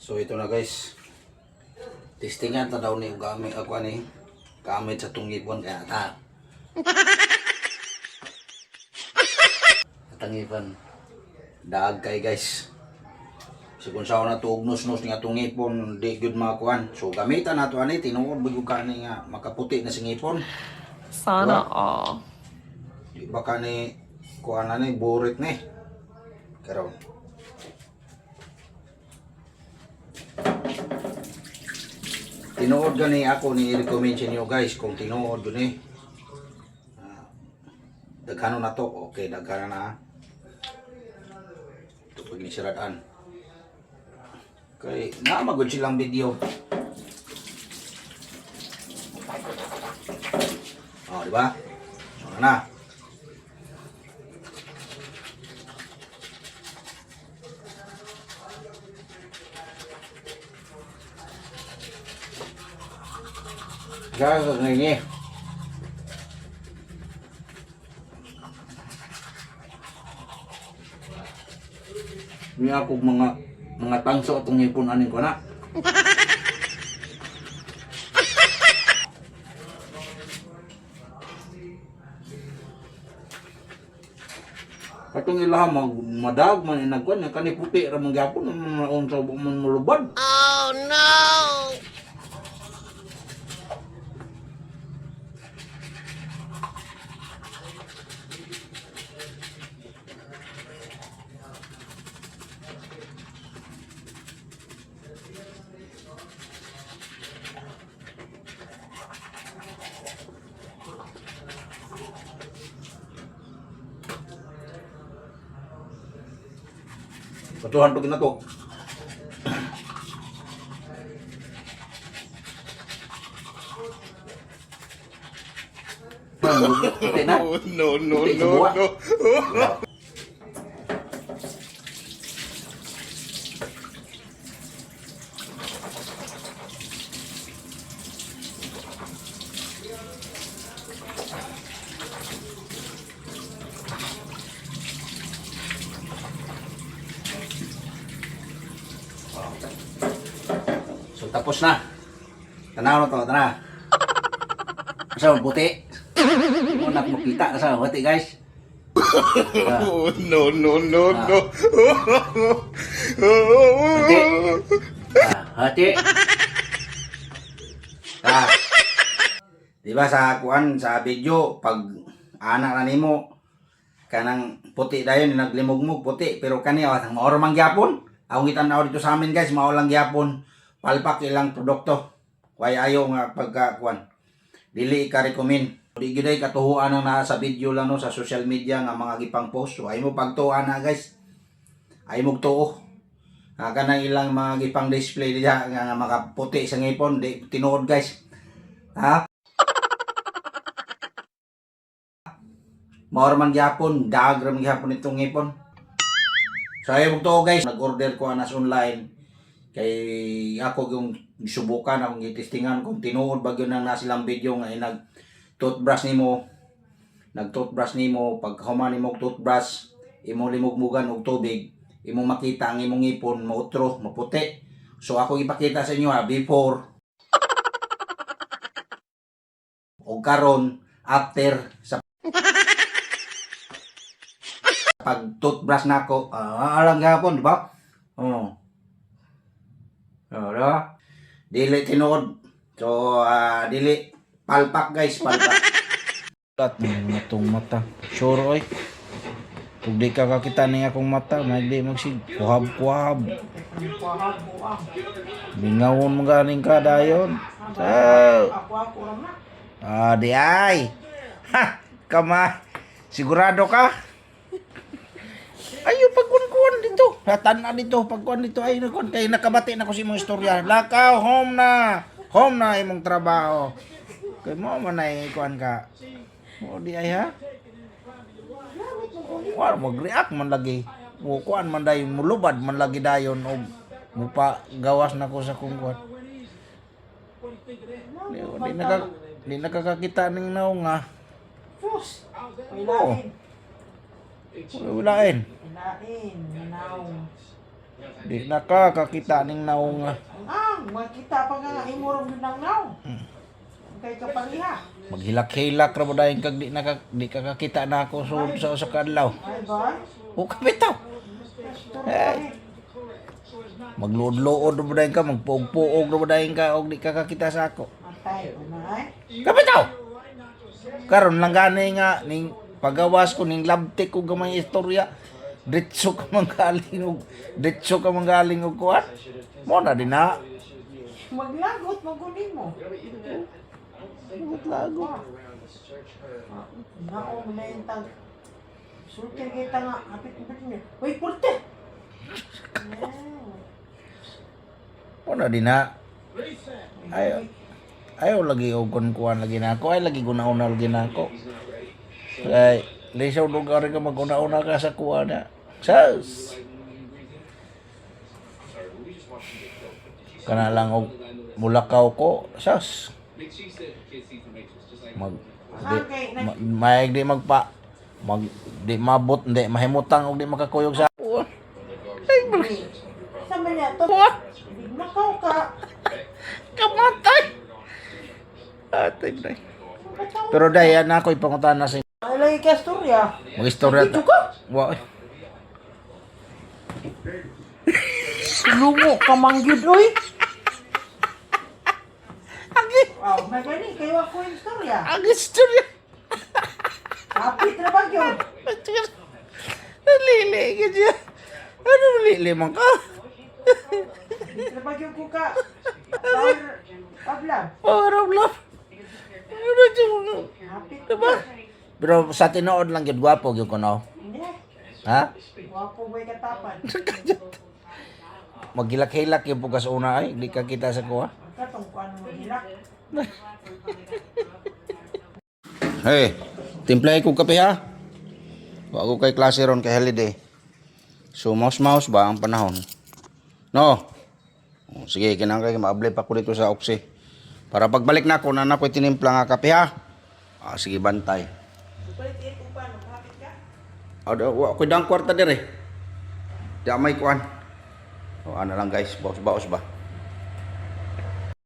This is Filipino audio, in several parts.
So ito na guys. Testingan ta daw ni gamit ako ani. Gamit sa tungipon kaya ta. Tangipon. Daag kay guys. So kung saan na tuugnos-nos nga tungipon di gyud makuan. So gamitan nato ani tinuod bigog kani nga makaputi na singipon. Sana all. Di ba kani kuan na ni burit ni. Karon. Tinuod gani ako ni recommend sa inyo guys kung tinuod gani. Daghano na to? Okay, daghana na. Ito pag nisiraan. Okay, namagod silang video. Oh, di ba? So na. Gagawin niya. Ini ako mga tangso atong ipon anin ko na. Katong ilaha madag man inagkuan kani puti ra man gyapon man sa mulubad. Oh no! Patuhan pag na to. Puti na. No, no, Puti sa no, buwa. no. So tapos na. Tanaw na to, tana. Asa mo puti? Mo nak makita asa mo puti guys. Oh, no, no, no, no. Hati. Hati. Di ba sa kuan sa video pag anak na nimo kanang puti dayon naglimog-mog puti pero kani maoro man gyapon. Ang gitan-aw dito sa amin guys, mao lang gyapon palpak ilang produkto. Way ayo nga pagka kuan. Dili ka recommend. Di gyud ay katuhuan ang naa sa video lang no sa social media nga mga gipang post. So ay mo pagtuan na guys. Ay mo tuo. Kanang ilang mga gipang display diha nga makaputi sa ngipon, di tinuod guys. Ha? Mao man gyapon, dagram gyapon itong ngipon. So ay mo tuo guys, nag-order ko anas online. Kay ako yung subukan akong gitestingan kung tinuod ba gyud nang nasilang video nga nag toothbrush nimo pag human nimo toothbrush imong limugmugan og tubig imong makita ang imong ngipon mautro maputi. So ako ipakita sa inyo before og karon after sa pag toothbrush nako alang gapon di ba? Dili tinuod. So, dili palpak guys, palpak. Lat mga tong mata. Sure oy. Kung di ka kakita niya akong mata, hindi magsig kuhab-kuhab. Bingawon mo galing ka dayon. So, di ay. Ha, kama. Sigurado ka? Ayo pagkuan dito. Hatan dito pagkuan dito ay nakon kay nakabati na ko si imong istorya. Lakaw home na. Home na imong trabaho. Kay mo man ay kuan ka. Mo di ay ha. War mag-react man lagi. Mo kuan man dayon mulubad man lagi dayon og mupa gawas na ko sa kung kuan. Di nakakakita ning naong nga. Walain. Hinain, hinaw. Di nakakakita ning naong nga. Makita pa nga imurong yun ang naw. Kay kapaliha. Maghilak-hilak ra mo dahil kag di kakakita na ako sa usa ka adlaw. Ay ba? O kapitaw. Magluod-luod ra mo dahil ka, magpuog-puog ra mo dahil ka og di kakakita sa ako. Atay, unay. Kapitaw. Karon lang gani nga ning pagawas ko ning labtik ko gamay istorya. Ditso ka manggaling og kuan. Mo na din na. Maglagot, magunin mo. Maglagot. Nako, malentang. Sultir kita nga, hapit-hapit niya. Uy, porte! Mo na din na. Ayaw lagi og kuan lagi na ako. Ay lagi guna-una lagi na ako. Kay lisaw lugar ka maguna-una ka sa kuan na. Sas. Kana lang og mulakaw ko. Sas. Maig di magpa di mabot di mahimutang og di makakuyog sa ako. Sama niya to. Nakaw ka. Kamatay. Atay day. Pero day yan ako ipangutan na sa Ay, lagi ka storya. mag-istorya ta. Wa. Lumo ka mangyud, oy. Wow, magani kayo ako yung storya. Ang istorya. Hapit na ba yun? Lili ka siya. Ano lili man ka? Hapit na ba yun ko ka? Power of love. Power of love. Ano siya? Hapit Diba? Pero sa tinood lang yun, gwapo yun ko no. Hindi. Ha? Wapo ba'y katapan? Maghilak-hilak yung pugas una ay. Hindi ka kita sa kuha. Katong kung ano mahilak. Hey, timplay ko kape ha. Wa ko kay klase ron kay holiday. So mouse ba ang panahon? No. O, sige, kinangkay ma-apply pa ko dito sa Oxy. Para pagbalik na ako na nakoy tinimpla nga kape ha. Ah, sige bantay. Wa ko dang kwarta dire. Di may kuan. O ano lang guys, baos ba.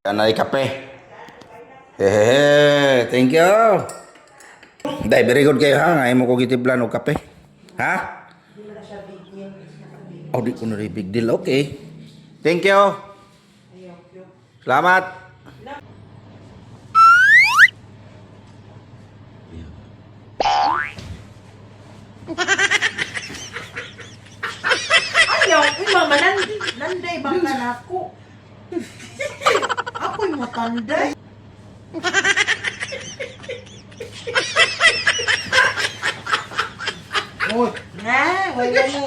Anay kape. Hehehe, thank you. Day, very good kayo ha. Ngayon mo ko gitiblan o kape. Ha? Oh, di ko na rin big deal. Okay. Thank you. Salamat. Ayaw, mama, nanday bang ka na ako? Ako'y matanday. Uy. Na, wala mo.